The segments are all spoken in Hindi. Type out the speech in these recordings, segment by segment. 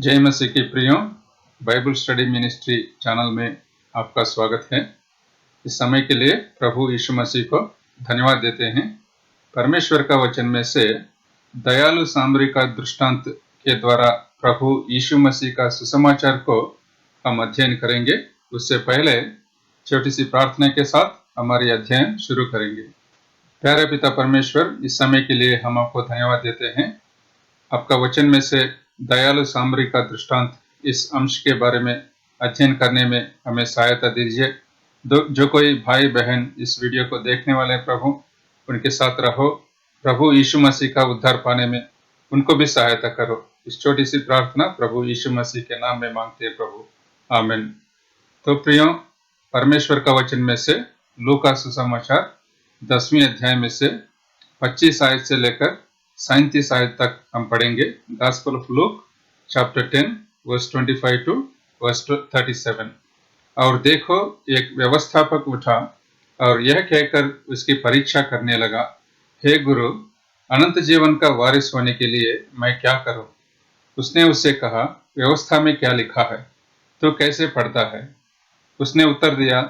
जय मसीह के प्रियों, बाइबल स्टडी मिनिस्ट्री चैनल में आपका स्वागत है। इस समय के लिए प्रभु यीशु मसीह को धन्यवाद देते हैं। परमेश्वर का वचन में से दयालु सामरी का दृष्टांत के द्वारा प्रभु यीशु मसीह का सुसमाचार को हम अध्ययन करेंगे। उससे पहले छोटी सी प्रार्थना के साथ हमारी अध्ययन शुरू करेंगे। प्यारे पिता परमेश्वर, इस समय के लिए हम आपको धन्यवाद देते हैं। आपका वचन में से दयालु सामरी का दृष्टांत इस अंश के बारे में अध्ययन करने में हमें सहायता दीजिए। जो कोई भाई बहन इस वीडियो को देखने वाले हैं प्रभु, उनके साथ रहो। प्रभु यीशु मसीह का उद्धार पाने में उनको भी सहायता करो। इस छोटी सी प्रार्थना प्रभु यीशु मसीह के नाम में मांगते हैं प्रभु, आमीन। तो प्रियों, परमेश्वर का वचन में से लूका सुसमाचार 10वें अध्याय में से 25 आयत से लेकर 37 आयत तक हम पढ़ेंगे। Gospel of Luke chapter 10 verse 25 to verse 37। और देखो, एक व्यवस्थापक उठा और यह कहकर उसकी परीक्षा करने लगा, हे गुरु, अनंत जीवन का वारिस होने के लिए मैं क्या करूं? उसने उससे कहा, व्यवस्था में क्या लिखा है, तो कैसे पढ़ता है? उसने उत्तर दिया,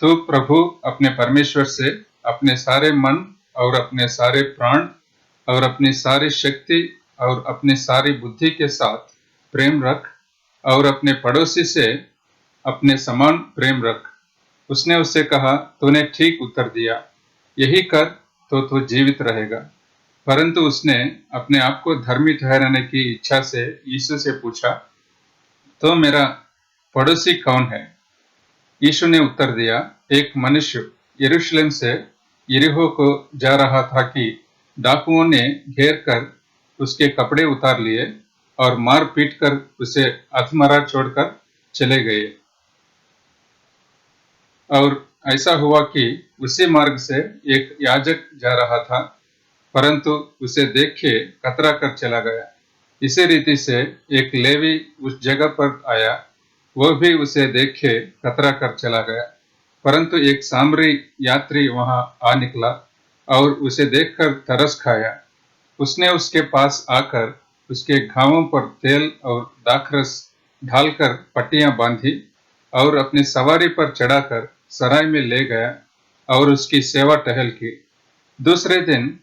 तू प्रभु अपने परमेश्वर से अपने सारे मन और अपने सारे प्राण और अपनी सारी शक्ति और अपनी सारी बुद्धि के साथ प्रेम रख, और अपने पड़ोसी से अपने समान प्रेम रख। उसने उससे कहा, तूने ठीक उत्तर दिया, यही कर तो तू जीवित रहेगा। परंतु उसने अपने आप को धर्मी ठहराने की इच्छा से यीशु से पूछा, तो मेरा पड़ोसी कौन है? यीशु ने उत्तर दिया, एक मनुष्य यरूशलेम से यरीहो को जा रहा था कि डाकुओं ने घेर कर उसके कपड़े उतार लिए और मार पीट कर उसे अधमरा छोड़कर चले गए। और ऐसा हुआ कि उसी मार्ग से एक याजक जा रहा था, परंतु उसे देख के कतरा कर चला गया। इसी रीति से एक लेवी उस जगह पर आया, वह भी उसे देख के कतरा कर चला गया। परंतु एक सामरी यात्री वहां आ निकला और उसे देखकर तरस खाया। उसने उसके पास आकर उसके घावों पर तेल और दाखरस ढालकर पट्टियां बांधी और अपनी सवारी पर चढ़ाकर सराय में ले गया और उसकी सेवा टहल की। दूसरे दिन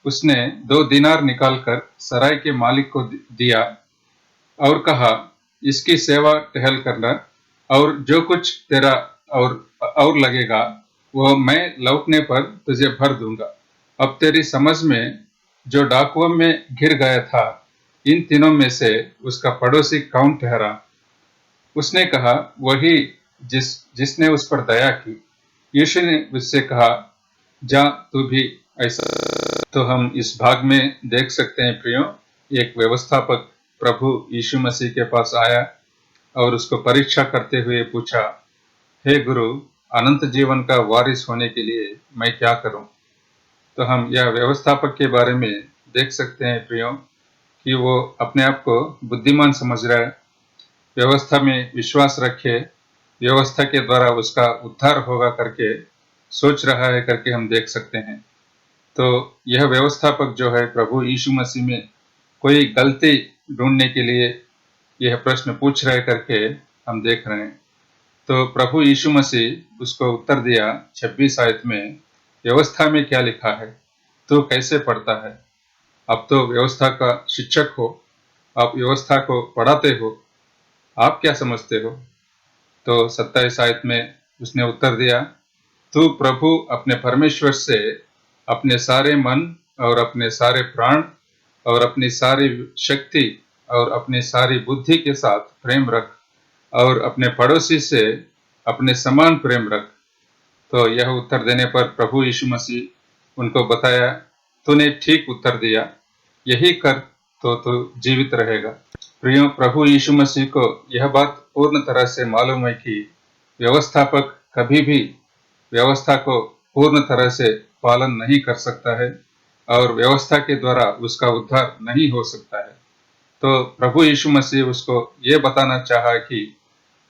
उसने 2 दीनार निकालकर सराय के मालिक को दिया और कहा, इसकी सेवा टहल करना, और जो कुछ तेरा और लगेगा वह मैं लौटने पर तुझे भर दूंगा। अब तेरी समझ में जो डाकुओं में घिर गया था, इन तीनों में से उसका पड़ोसी कौन ठहरा? उसने कहा, वही जिसने उस पर दया की। यीशु ने उससे कहा, जा तू भी ऐसा। तो हम इस भाग में देख सकते हैं प्रियो, एक व्यवस्थापक प्रभु यीशु मसीह के पास आया और उसको परीक्षा करते हुए पूछा, हे गुरु, अनंत जीवन का वारिस होने के लिए मैं क्या करूं? तो हम यह व्यवस्थापक के बारे में देख सकते हैं प्रियो कि वो अपने आप को बुद्धिमान समझ रहा है, व्यवस्था में विश्वास रखे, व्यवस्था के द्वारा उसका उद्धार होगा करके सोच रहा है करके हम देख सकते हैं। तो यह व्यवस्थापक जो है प्रभु यीशु मसीह में कोई गलती ढूंढने के लिए यह प्रश्न पूछ रहे करके हम देख रहे हैं। तो प्रभु यीशु मसीह उसको उत्तर दिया 26 आयत में, व्यवस्था में क्या लिखा है, तो कैसे पढ़ता है? आप तो व्यवस्था का शिक्षक हो, आप व्यवस्था को पढ़ाते हो, आप क्या समझते हो? तो 27 आयत में उसने उत्तर दिया, तू प्रभु अपने परमेश्वर से अपने सारे मन और अपने सारे प्राण और अपनी सारी शक्ति और अपनी सारी बुद्धि के साथ प्रेम रख, और अपने पड़ोसी से अपने समान प्रेम रख। तो यह उत्तर देने पर प्रभु यीशु मसीह उनको बताया, तूने ठीक उत्तर दिया, यही कर तो तू जीवित रहेगा। प्रियो, प्रभु यीशु मसीह को यह बात पूर्ण तरह से मालूम है कि व्यवस्थापक कभी भी व्यवस्था को पूर्ण तरह से पालन नहीं कर सकता है और व्यवस्था के द्वारा उसका उद्धार नहीं हो सकता है। तो प्रभु यीशु मसीह उसको ये बताना चाहा कि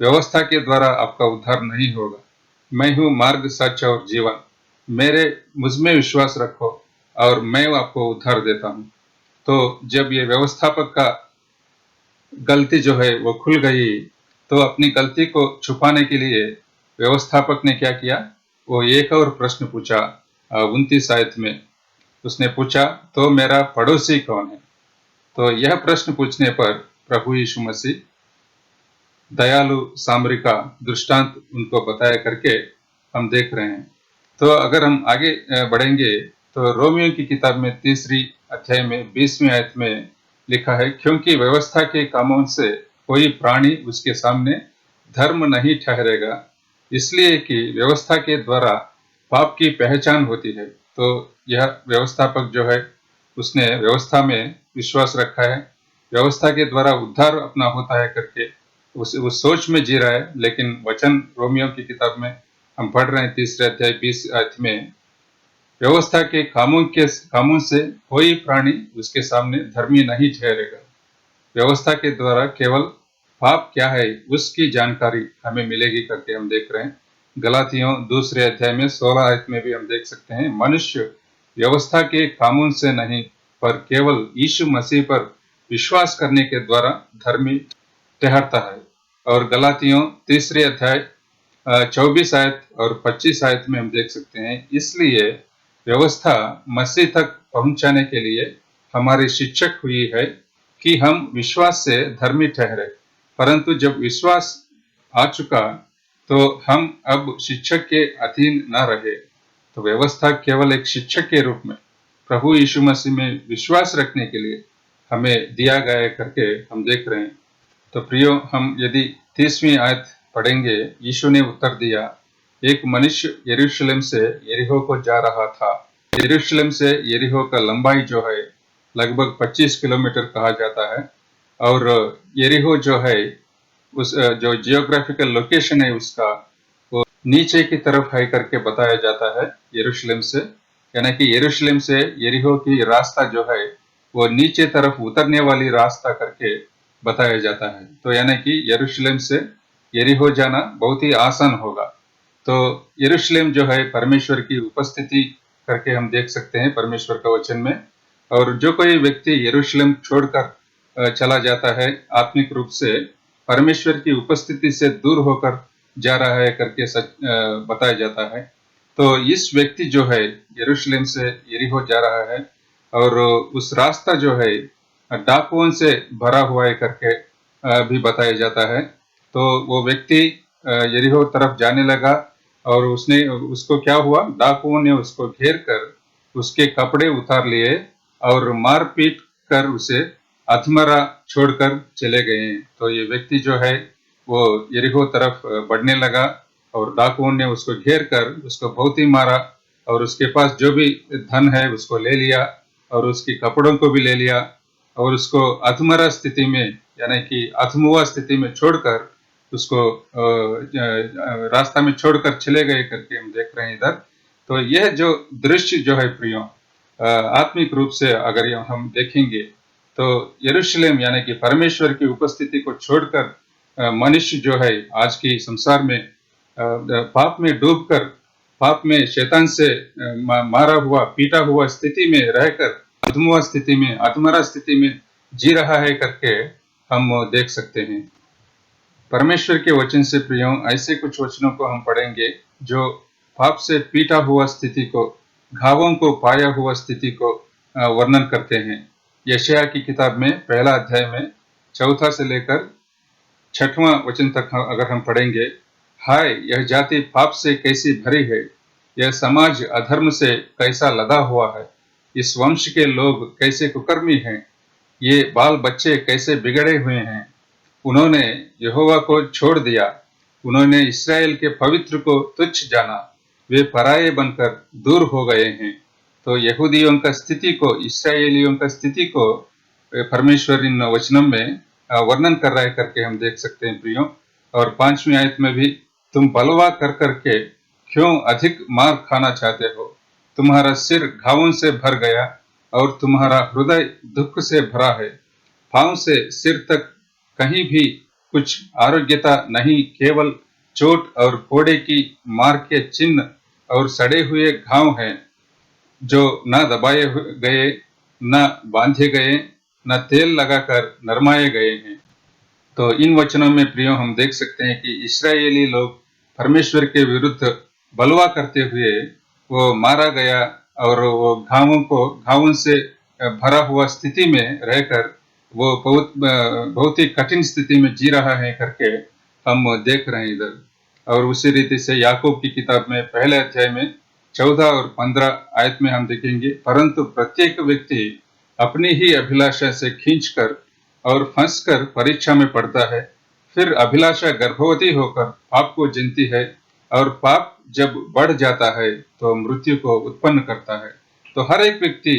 व्यवस्था के द्वारा आपका उद्धार नहीं होगा। मैं हूँ मार्ग, सच और जीवन, मुझ में विश्वास रखो और मैं आपको उद्धार देता हूँ। तो जब ये व्यवस्थापक का गलती जो है वो खुल गई, तो अपनी गलती को छुपाने के लिए व्यवस्थापक ने क्या किया, वो एक और प्रश्न पूछा 29 आयत में। उसने पूछा, तो मेरा पड़ोसी कौन है? तो यह प्रश्न पूछने पर प्रभु यीशु मसीह दयालु सामरी का दृष्टांत उनको बताया करके हम देख रहे हैं। तो अगर हम आगे बढ़ेंगे तो रोमियो की किताब में 3 अध्याय में 20वीं आयत में लिखा है, क्योंकि व्यवस्था के कामों से कोई प्राणी उसके सामने धर्म नहीं ठहरेगा, इसलिए कि व्यवस्था के द्वारा पाप की पहचान होती है। तो यह व्यवस्थापक जो है उसने व्यवस्था में विश्वास रखा है, व्यवस्था के द्वारा उद्धार अपना होता है करके उस सोच में जी रहा है। लेकिन वचन रोमियो की किताब में हम पढ़ रहे हैं 3 अध्याय 20 आयत में, व्यवस्था के कामों से कोई प्राणी उसके सामने धर्मी नहीं ठहरेगा। व्यवस्था के द्वारा केवल पाप क्या है उसकी जानकारी हमें मिलेगी करके हम देख रहे हैं। गलातियों 2 अध्याय में 16 आयत में भी हम देख सकते हैं, मनुष्य व्यवस्था के कामों से नहीं पर केवल यीशु मसीह पर विश्वास करने के द्वारा धर्मी ठहरता है। और गलातियों 3 अध्याय 24 आयत और 25 आयत में हम देख सकते हैं, इसलिए व्यवस्था मसीह तक पहुंचाने के लिए हमारी शिक्षक हुई है कि हम विश्वास से धर्मी ठहरे, परंतु जब विश्वास आ चुका तो हम अब शिक्षक के अधीन न रहे। तो व्यवस्था केवल एक शिक्षक के रूप में प्रभु यीशु मसीह में विश्वास रखने के लिए हमें दिया गया है करके हम देख रहे हैं। तो प्रियो, हम यदि 30वीं आयत पढ़ेंगे, यीशु ने उत्तर दिया, एक मनुष्य यरूशलेम से यरीहो को जा रहा था। यरूशलेम से यरीहो का लंबाई जो है लगभग 25 किलोमीटर कहा जाता है। और यरीहो जो है उस जो जियोग्राफिकल लोकेशन है उसका वो नीचे की तरफ है करके बताया जाता है यरूशलेम से, यानी कि यरूशलेम से यरीहो की रास्ता जो है वो नीचे तरफ उतरने वाली रास्ता करके बताया जाता है। तो यानी कि यरूशलेम से यरीहो जाना बहुत ही आसान होगा। तो यरूशलेम जो है परमेश्वर की उपस्थिति करके हम देख सकते हैं परमेश्वर का वचन में। और जो कोई व्यक्ति यरूशलेम छोड़कर चला जाता है आत्मिक रूप से परमेश्वर की उपस्थिति से दूर होकर जा रहा है करके बताया जाता है। तो इस व्यक्ति जो है यरूशलेम से यरीहो जा रहा है और उस रास्ता जो है डाकुओं से भरा हुआ है करके भी बताया जाता है। तो वो व्यक्ति यरीहो तरफ जाने लगा और उसको क्या हुआ, डाकुओं ने उसको घेर कर उसके कपड़े उतार लिए और मार पीट कर उसे अधमरा छोड़कर चले गए। तो ये व्यक्ति जो है वो यरीहो तरफ बढ़ने लगा और डाकुओं ने उसको घेर कर उसको बहुत ही मारा और उसके पास जो भी धन है उसको ले लिया और उसके कपड़ों को भी ले लिया और उसको अधमरा स्थिति में यानी कि अधमुआ स्थिति में छोड़कर उसको रास्ता में छोड़कर चले गए करके हम देख रहे हैं इधर। तो यह जो दृश्य जो है प्रियो, आत्मिक रूप से अगर हम देखेंगे तो यरूशलेम यानी कि परमेश्वर की उपस्थिति को छोड़कर मनुष्य जो है आज की संसार में पाप में डूबकर पाप में शैतान से मारा हुआ पीटा हुआ स्थिति में रहकर अधमुआ स्थिति में अधमरा स्थिति में जी रहा है करके हम देख सकते हैं। परमेश्वर के वचन से प्रियो ऐसे कुछ वचनों को हम पढ़ेंगे जो पाप से पीटा हुआ स्थिति को, घावों को पाया हुआ स्थिति को वर्णन करते हैं। यशायाह की किताब में 1 अध्याय में 4 से लेकर 6वां वचन तक अगर हम पढ़ेंगे, हाय यह जाति पाप से कैसी भरी है, यह समाज अधर्म से कैसा लदा हुआ है, इस वंश के लोग कैसे कुकर्मी हैं, ये बाल बच्चे कैसे बिगड़े हुए हैं। उन्होंने यहोवा को छोड़ दिया, उन्होंने इस्राएल के पवित्र को तुच्छ जाना, वे पराये बनकर दूर हो गए हैं। तो यहूदियों का स्थिति को, इस्राएलियों का स्थिति को परमेश्वर इन वचनों में वर्णन कर रहा है करके हम देख सकते हैं प्रियो। और 5वीं आयत में भी, तुम बलवा कर करके क्यों अधिक मार खाना चाहते हो, तुम्हारा सिर घावों से भर गया और तुम्हारा हृदय दुख से भरा है। पांव से सिर तक कहीं भी कुछ आरोग्यता नहीं, केवल चोट और फोड़े की मार के चिन्ह और सड़े हुए घाव हैं, जो न दबाए गए, न बांधे गए, न तेल लगाकर नरमाए गए हैं। तो इन वचनों में प्रियो हम देख सकते हैं कि इस्राएली लोग परमेश्वर के विरुद्ध बलवा करते हुए वो मारा गया और वो घावों से भरा हुआ स्थिति में रहकर वो बहुत ही कठिन स्थिति में जी रहा है करके हम देख रहे हैं इधर। और उसी रीति से याकूब की किताब में पहले अध्याय में 14 और 15 आयत में हम देखेंगे, परंतु प्रत्येक व्यक्ति अपनी ही अभिलाषा से खींचकर और फंसकर परीक्षा में पड़ता है। फिर अभिलाषा गर्भवती होकर पाप को जनती है और पाप जब बढ़ जाता है तो मृत्यु को उत्पन्न करता है। तो हर एक व्यक्ति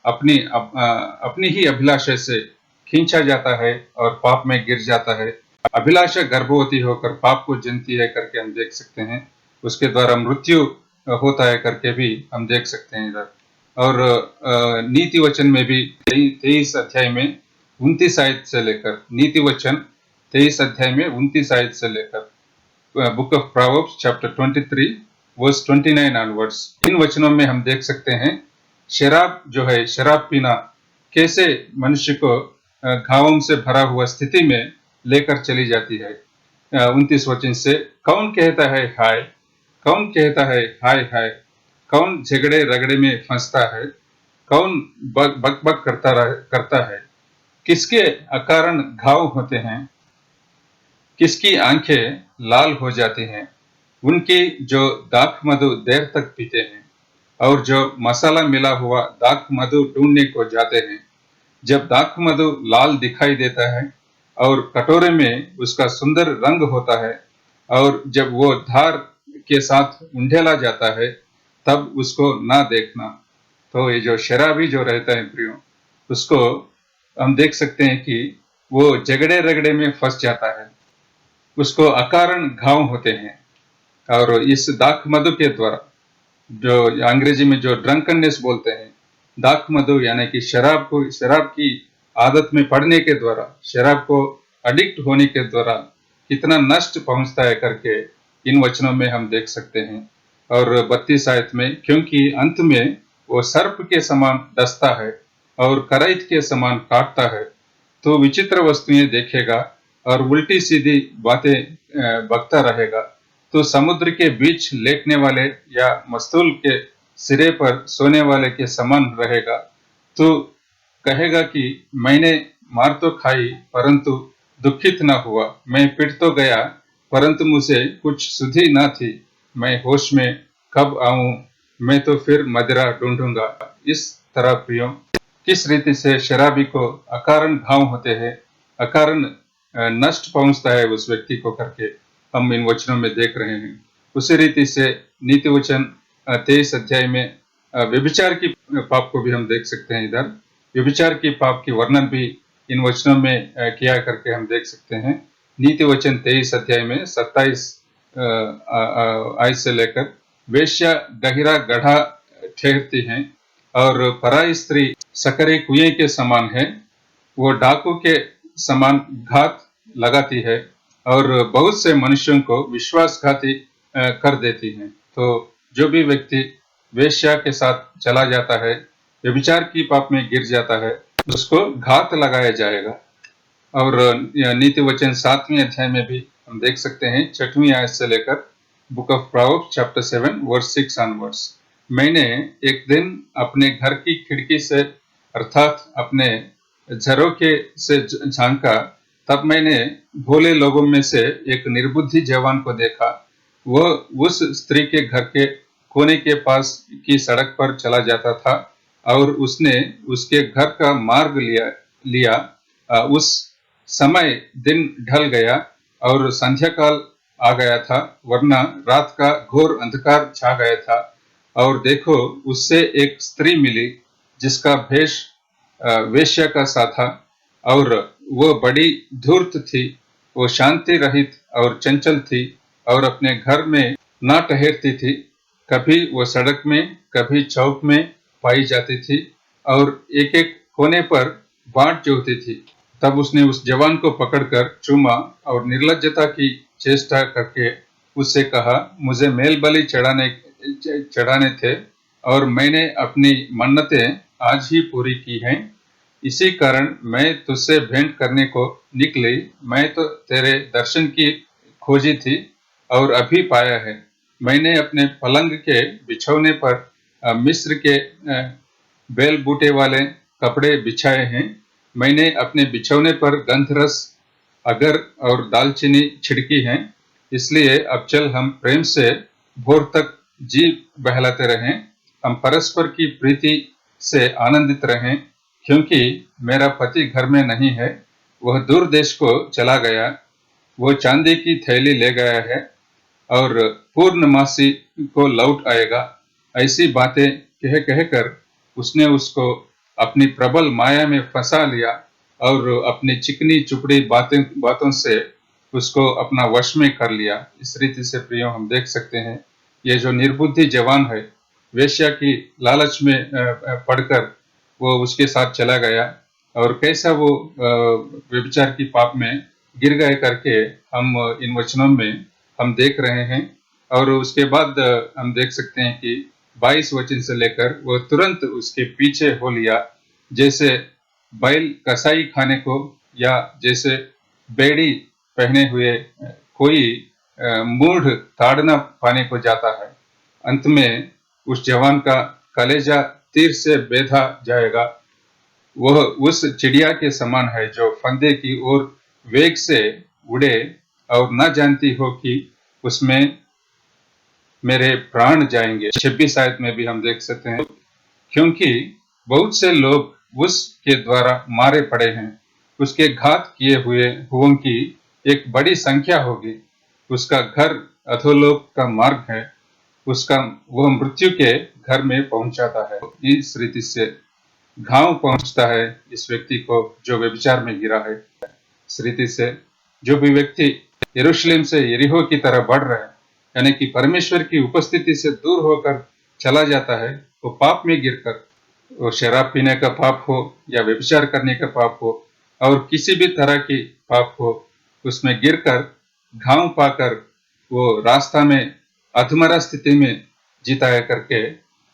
अपनी ही अभिलाषा से खींचा जाता है और पाप में गिर जाता है। अभिलाषा गर्भवती होकर पाप को जनती है करके हम देख सकते हैं, उसके द्वारा मृत्यु होता है करके भी हम देख सकते हैं इधर। और नीति वचन में भी 23 अध्याय में 29 आयत से लेकर, नीति वचन 23 अध्याय में 29 आयत से लेकर book of proverbs chapter 23 verse 29 onwards, इन वचनों में हम देख सकते हैं शराब जो है, शराब पीना कैसे मनुष्य को घावों से भरा हुआ स्थिति में लेकर चली जाती है। 29 वचन से, कौन कहता है हाय, कौन कहता है हाय हाय, कौन झगड़े रगड़े में फंसता है, कौन बक बक करता है, किसके अकारण घाव होते हैं, किसकी आंखें लाल हो जाती हैं, उनकी जो दाख मधु देर तक पीते हैं और जो मसाला मिला हुआ दाख मधु ढूंढने को जाते हैं। जब दाख मधु लाल दिखाई देता है और कटोरे में उसका सुंदर रंग होता है और जब वो धार के साथ उंडेला जाता है तब उसको ना देखना। तो ये जो शराबी जो रहता है प्रियो, उसको हम देख सकते हैं कि वो झगड़े रगड़े में फंस जाता है, उसको अकारण घाव होते हैं। और इस दाख मधु के द्वारा, जो अंग्रेजी में जो ड्रंकननेस बोलते हैं, दाख मधु यानी कि शराब की आदत में पड़ने के द्वारा, शराब को अडिक्ट होने के द्वारा कितना नष्ट पहुंचता है करके इन वचनों में हम देख सकते हैं। और 32 आयत में, क्योंकि अंत में वो सर्प के समान डसता है और कराइत के समान काटता है, तो विचित्र वस्तुएं देखेगा और उल्टी सीधी बातें बकता रहेगा। तो समुद्र के बीच लेटने वाले या मस्तूल के सिरे पर सोने वाले के समान रहेगा। तो कहेगा कि मैंने मार तो खाई परंतु दुखित न हुआ, मैं पिट तो गया परंतु मुझे कुछ सुधि न थी, मैं होश में कब आऊं, मैं तो फिर मदिरा ढूंढूंगा। इस तरह प्रियो, किस रीति से शराबी को अकारण घाव होते हैं, अकारण नष्ट पहुंचता है उस व्यक्ति को करके हम इन वचनों में देख रहे हैं। उसी रीति से नीति वचन 23 अध्याय में व्यभिचार की पाप को भी हम देख सकते हैं इधर। व्यभिचार की पाप की वर्णन भी इन वचनों में किया करके हम देख सकते हैं। नीति वचन 23 अध्याय में 27 आयत से लेकर, वेश्या गहिरा गड्ढा ठहरती हैं और पराई स्त्री सकरे कुएं के समान है, वो डाकू के समान घात लगाती है और बहुत से मनुष्यों को विश्वासघाती कर देती हैं। तो जो भी व्यक्ति वेश्या के साथ चला जाता है, व्यभिचार की पाप में गिर जाता है, उसको घात लगाया जाएगा। और नीति वचन 7वें अध्याय में भी हम देख सकते हैं 6वीं आयत से लेकर, book of proverbs chapter 7 verse 6 onwards, मैंने एक दिन अपने घर की खिड़की से अर्थात अपने झरोखे से झांका, तब मैंने भोले लोगों में से एक निर्बुद्धि जवान को देखा। वह उस स्त्री के घर के कोने के पास की सड़क पर चला जाता था और उसने उसके घर का मार्ग लिया। उस समय दिन ढल गया और संध्या काल आ गया था, वरना रात का घोर अंधकार छा गया था। और देखो, उससे एक स्त्री मिली जिसका भेष वेश्या का सा था और वो बड़ी धूर्त थी। वो शांति रहित और चंचल थी और अपने घर में ना ठहरती थी, कभी वो सड़क में कभी चौक में पाई जाती थी और एक एक कोने पर बाट जोहती थी। तब उसने उस जवान को पकड़कर चूमा और निर्लज्जता की चेष्टा करके उससे कहा, मुझे मेल बलि चढ़ाने थे और मैंने अपनी मन्नतें आज ही पूरी की हैं। इसी कारण मैं तुझसे भेंट करने को निकली। मैं तो तेरे दर्शन की खोजी थी और अभी पाया है। मैंने अपने पलंग के बिछौने पर मिस्र के बेल बूटे वाले कपड़े बिछाए हैं। मैंने अपने बिछौने पर गंधरस, अगर और दालचीनी छिड़की हैं। इसलिए अब चल हम प्रेम से भोर तक जी बहलाते रहें। हम परस्पर की प्रीति से आनंदित रहें, क्योंकि मेरा पति घर में नहीं है, वह दूर देश को चला गया। वो चांदी की थैली ले गया है और पूर्णमासी को लौट आएगा। ऐसी बातें कह कहकर उसने उसको अपनी प्रबल माया में फंसा लिया और अपनी चिकनी चुपड़ी बातों से उसको अपना वश में कर लिया। इस रीति से प्रियो हम देख सकते हैं, ये जो निर्बुद्धि जवान है, वेश्या की लालच में पड़कर वो उसके साथ चला गया और कैसा वो व्यभिचार की पाप में गिर गए करके हम इन वचनों में हम देख रहे हैं। और उसके बाद हम देख सकते हैं कि 22 वचन से लेकर वो तुरंत उसके पीछे हो लिया, जैसे बैल कसाई खाने को या जैसे बेड़ी पहने हुए कोई मूढ़ ताड़ना पाने को जाता है। अंत में उस जवान का कलेजा तीर से बेधा जाएगा। वह उस चिड़िया के समान है जो फंदे की ओर वेग से उड़े और न जानती हो कि उसमें मेरे प्राण जाएंगे। 26 आयत में भी हम देख सकते हैं, क्योंकि बहुत से लोग उसके द्वारा मारे पड़े हैं। उसके घात किए हुओं की एक बड़ी संख्या होगी। उसका घर अधोलोक का मार्ग है, उसका वह मृत्यु के घर में पहुंचाता है। इस रीति से घाव पहुंचता है इस व्यक्ति को जो व्यभिचार में गिरा है। इस रीति से जो भी व्यक्ति यरूशलेम से यरीहो की तरह बढ़ रहा है, यानी कि परमेश्वर की उपस्थिति से दूर होकर चला जाता है, वो पाप में गिरकर, वो शराब पीने का पाप हो या व्यभिचार करने का पाप हो और किसी भी तरह की पाप हो, उसमें गिरकर घाव पाकर वो रास्ता में अधमरा स्थिति में जिताया करके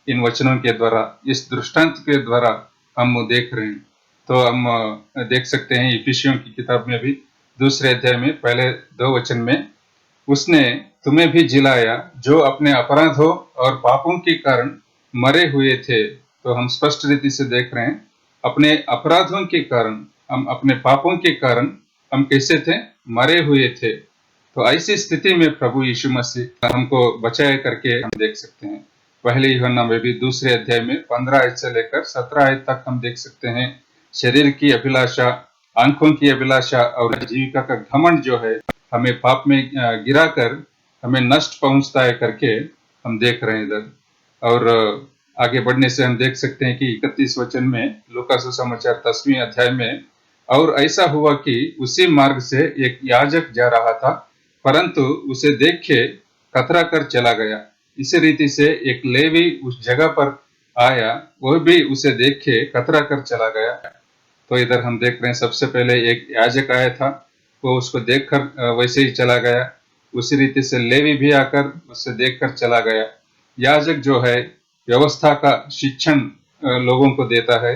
इन वचनों के द्वारा, इस दृष्टांत के द्वारा हम देख रहे हैं। तो हम देख सकते हैं इफिसियों की किताब में भी 2 अध्याय में पहले 2 वचन में, उसने तुम्हें भी जिलाया जो अपने अपराधों और पापों के कारण मरे हुए थे। तो हम स्पष्ट रीति से देख रहे हैं, अपने अपराधों के कारण, हम अपने पापों के कारण हम कैसे थे, मरे हुए थे। तो ऐसी स्थिति में प्रभु यीशु मसीह हमको बचाए करके हम देख सकते हैं। पहले यूहन्ना में भी 2 अध्याय में 15 आयत से लेकर 17 आयत तक हम देख सकते हैं, शरीर की अभिलाषा, आंखों की अभिलाषा और जीविका का घमंड जो है हमें पाप में गिराकर हमें नष्ट पहुंचता है करके हम देख रहे हैं इधर। और आगे बढ़ने से हम देख सकते हैं कि 31 वचन में लूका सुसमाचार 10वें अध्याय में, और ऐसा हुआ कि उसी मार्ग से एक याजक जा रहा था, परंतु उसे देख के कतरा कर चला गया। इसी रीति से एक लेवी उस जगह पर आया, वह भी उसे देख के कतरा कर चला गया। तो इधर हम देख रहे हैं, सबसे पहले एक याजक आया था, वो उसको देखकर वैसे ही चला गया। उसी रीति से लेवी भी आकर उससे देखकर चला गया। याजक जो है व्यवस्था का शिक्षण लोगों को देता है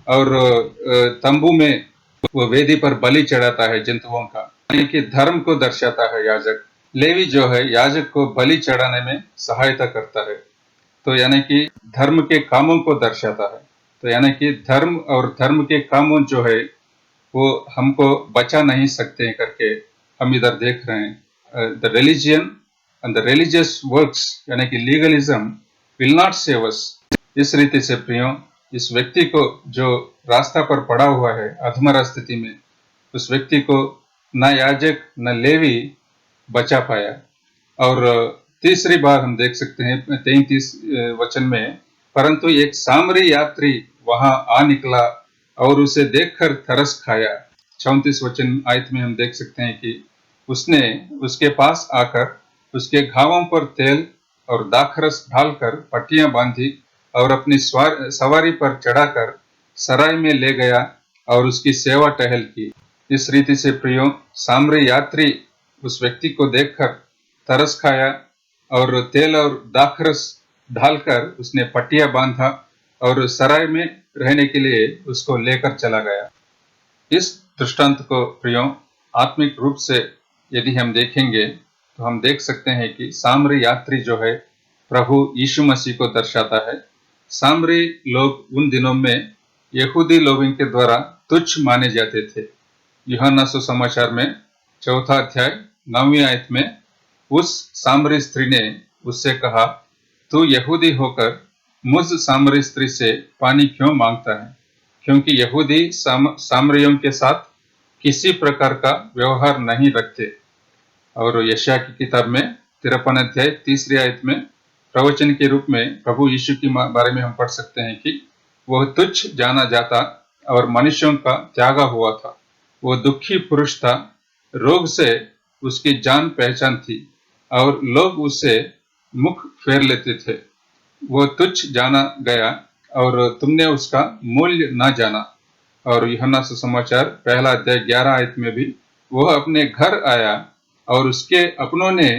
और तंबू में वो वेदी पर बलि चढ़ाता है जंतुओं का, यानी कि धर्म को दर्शाता है याजक। लेवी जो है याजक को बलि चढ़ाने में सहायता करता है, तो यानी कि धर्म के कामों को दर्शाता है। तो यानी कि धर्म और धर्म के कामों जो है वो हमको बचा नहीं सकते करके हम इधर देख रहे हैं। The religion and the religious works, यानी कि legalism will not save us. इस रीति से प्रियो, इस व्यक्ति को जो रास्ता पर पड़ा हुआ है अधमरा स्थिति में, उस व्यक्ति को न याजक न लेवी बचा पाया। और तीसरी बार हम देख सकते हैं 33 वचन में, परंतु एक सामरी यात्री वहां आ निकला और उसे देखकर तरस खाया। 34 वचन आयत में हम देख सकते हैं कि उसने उसके पास आकर उसके घावों पर तेल और दाखरस ढालकर पट्टियां बांधी और अपनी सवारी पर चढ़ाकर सराय में ले गया और उसकी सेवा टहल की। इस रीति से प्रियो, सामरी यात्री उस व्यक्ति को देखकर तरस खाया और तेल और दाखरस ढालकर उसने पट्टियां बांधा और सराय में रहने के लिए उसको लेकर चला गया। इस दृष्टांत को प्रियो आत्मिक रूप से यदि हम देखेंगे तो हम देख सकते हैं कि सामरी यात्री जो है प्रभु यीशु मसीह को दर्शाता है। सामरी लोग उन दिनों में यहूदी लोगों के द्वारा तुच्छ माने जाते थे। यूहन्ना सुसमाचार में 4 अध्याय 9वीं आयत में उस सामरी स्त्री ने उससे कहा, तू यहूदी होकर मुझ सामरी स्त्री से पानी क्यों मांगता है? क्योंकि यहूदी सामरियों के साथ किसी प्रकार का व्यवहार नहीं रखते। और यशाया की किताब में 53 अध्याय 3री आयत में प्रवचन के रूप में प्रभु यीशु के बारे में हम पढ़ सकते हैं कि वह तुच्छ जाना जाता और मनुष्यों का त्यागा हुआ था। वो दुखी पुरुष था, रोग से उसकी जान पहचान थी और लोग उससे मुख फेर लेते थे। वो तुच्छ जाना गया और तुमने उसका मूल्य न जाना। और यूहन्ना सुसमाचार 1 अध्याय 11 आयत में भी वह अपने घर आया और उसके अपनों ने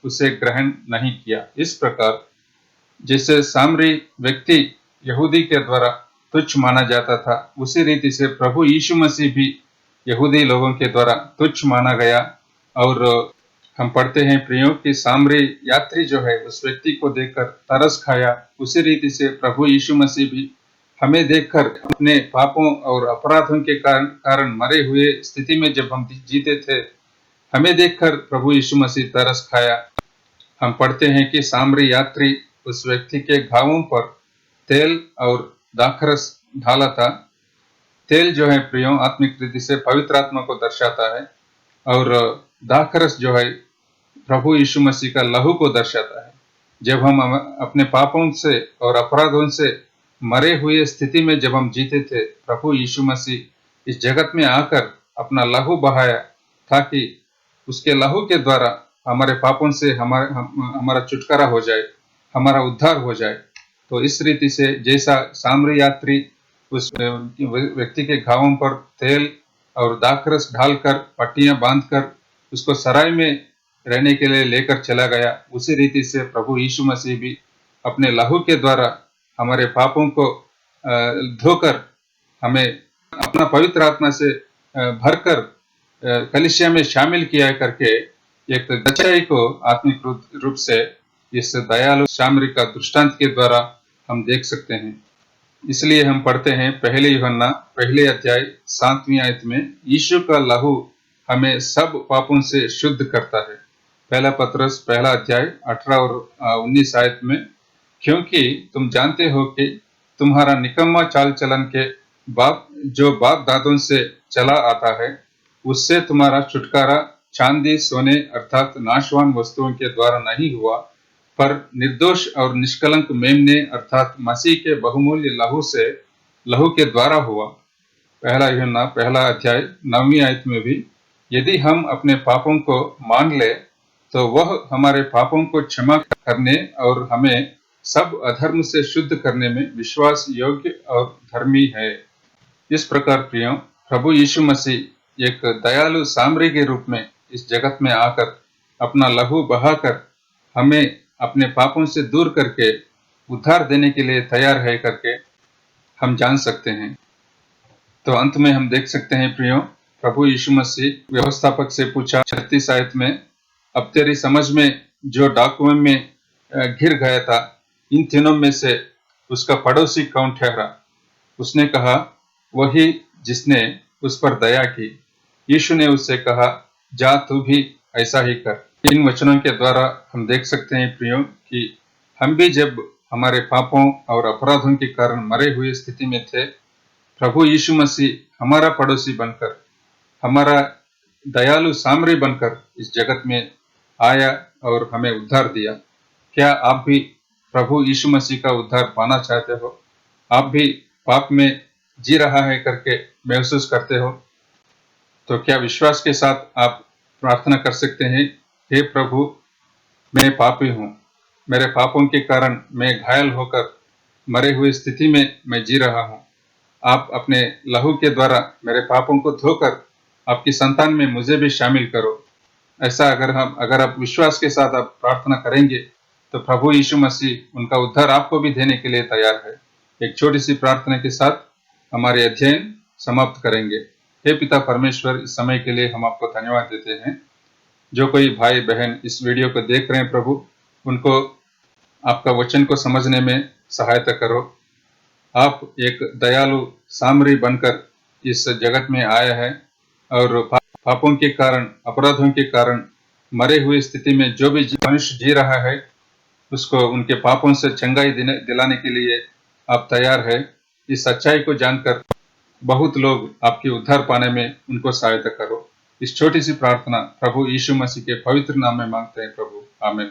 उसे ग्रहण नहीं किया। इस प्रकार जैसे सामरी व्यक्ति यहूदी के द्वारा तुच्छ माना जाता था, उसी रीति से प्रभु यीशु मसीह भी यहूदी लोगों के द्वारा तुच्छ माना गया। और हम पढ़ते हैं प्रियो कि सामरी यात्री जो है उस व्यक्ति को देखकर तरस खाया। उसी रीति से प्रभु यीशु मसीह भी हमें देखकर अपने पापों और अपराधों के कारण मरे हुए स्थिति में जब हम जीते थे, हमें देखकर प्रभु यीशु मसीह तरस खाया। हम पढ़ते हैं कि सामरी यात्री उस व्यक्ति के घावों पर तेल और दाखरस ढाला था। तेल जो है प्रियो आत्मिक रीति से पवित्र आत्मा को दर्शाता है और दाखरस जो है प्रभु यीशु मसीह का लहू को दर्शाता है। जब हम अपने पापों से और अपराधों से मरे हुए स्थिति में जब हम जीते थे, प्रभु यीशु मसीह इस जगत में आकर अपना लहू बहाया ताकि उसके लहू के द्वारा हमारे पापों से हमारा छुटकारा हो जाए, हमारा उद्धार हो जाए। तो इस रीति से जैसा सामरी यात्री उस व्यक्ति के घावों पर तेल और दाखरस डालकर पट्टियां बांधकर उसको सराय में रहने के लिए लेकर चला गया, उसी रीति से प्रभु यीशु मसीह भी अपने लहू के द्वारा हमारे पापों को धोकर हमें अपना पवित्र आत्मा से भरकर कलीसिया में शामिल किया करके एक सच्चाई को आत्मिक रूप से इस दयालु सामरी का दृष्टांत के द्वारा हम देख सकते हैं। इसलिए हम पढ़ते हैं 1 यूहन्ना 1 अध्याय 7वीं आयत में, यीशु का लहू हमें सब पापों से शुद्ध करता है। 1 पतरस 1 अध्याय 18 और 19 आयत में, क्योंकि तुम जानते हो कि तुम्हारा निकम्मा चाल चलन के बाप दादों से चला आता है, उससे तुम्हारा छुटकारा चांदी सोने अर्थात नाशवान वस्तुओं के द्वारा नहीं हुआ, पर निर्दोष और निष्कलंक मेमने अर्थात मसीह के बहुमूल्य लहू के द्वारा हुआ। 1 यूहन्ना 1 अध्याय 9वीं आयत में भी, यदि हम अपने पापों को मान ले तो वह हमारे पापों को क्षमा करने और हमें सब अधर्म से शुद्ध करने में विश्वास योग्य और धर्मी है। इस प्रकार प्रियो प्रभु यीशु मसीह एक दयालु सामरी के रूप में इस जगत में आकर अपना लहू बहाकर हमें अपने पापों से दूर करके उद्धार देने के लिए तैयार है करके हम जान सकते हैं। तो अंत में हम देख सकते हैं प्रियो, प्रभु यीशु मसीह व्यवस्थापक से पूछा 36 आयत में, अब तेरी समझ में जो डाकुओं में घिर गया था, इन तीनों में से उसका पड़ोसी कौन ठहरा? उसने कहा, वही जिसने उस पर दया की। यीशु ने उससे कहा, जा तू भी ऐसा ही कर। इन वचनों के द्वारा हम देख सकते हैं प्रियो कि हम भी जब हमारे पापों और अपराधों के कारण मरे हुए स्थिति में थे, प्रभु यीशु मसीह हमारा पड़ोसी बनकर, हमारा दयालु सामरी बनकर इस जगत में आया और हमें उद्धार दिया। क्या आप भी प्रभु यीशु मसीह का उद्धार पाना चाहते हो? आप भी पाप में जी रहा है करके महसूस करते हो? तो क्या विश्वास के साथ आप प्रार्थना कर सकते हैं, हे प्रभु, मैं पापी हूँ, मेरे पापों के कारण मैं घायल होकर मरे हुए स्थिति में मैं जी रहा हूँ। आप अपने लहू के द्वारा मेरे पापों को धोकर आपकी संतान में मुझे भी शामिल करो। ऐसा अगर आप विश्वास के साथ आप प्रार्थना करेंगे तो प्रभु यीशु मसीह उनका उद्धार आपको भी देने के लिए तैयार है। एक छोटी सी प्रार्थना के साथ हमारे अध्ययन समाप्त करेंगे। हे पिता परमेश्वर, इस समय के लिए हम आपको धन्यवाद देते हैं। जो कोई भाई बहन इस वीडियो को देख रहे हैं प्रभु, उनको आपका वचन को समझने में सहायता करो। आप एक दयालु सामरी बनकर इस जगत में आया है और पापों के कारण, अपराधों के कारण मरे हुए स्थिति में जो भी मनुष्य जी रहा है, उसको उनके पापों से चंगाई दिलाने के लिए आप तैयार है। इस सच्चाई को जानकर बहुत लोग आपके उद्धार पाने में उनको सहायता करो। इस छोटी सी प्रार्थना प्रभु यीशु मसीह के पवित्र नाम में मांगते हैं प्रभु, आमीन।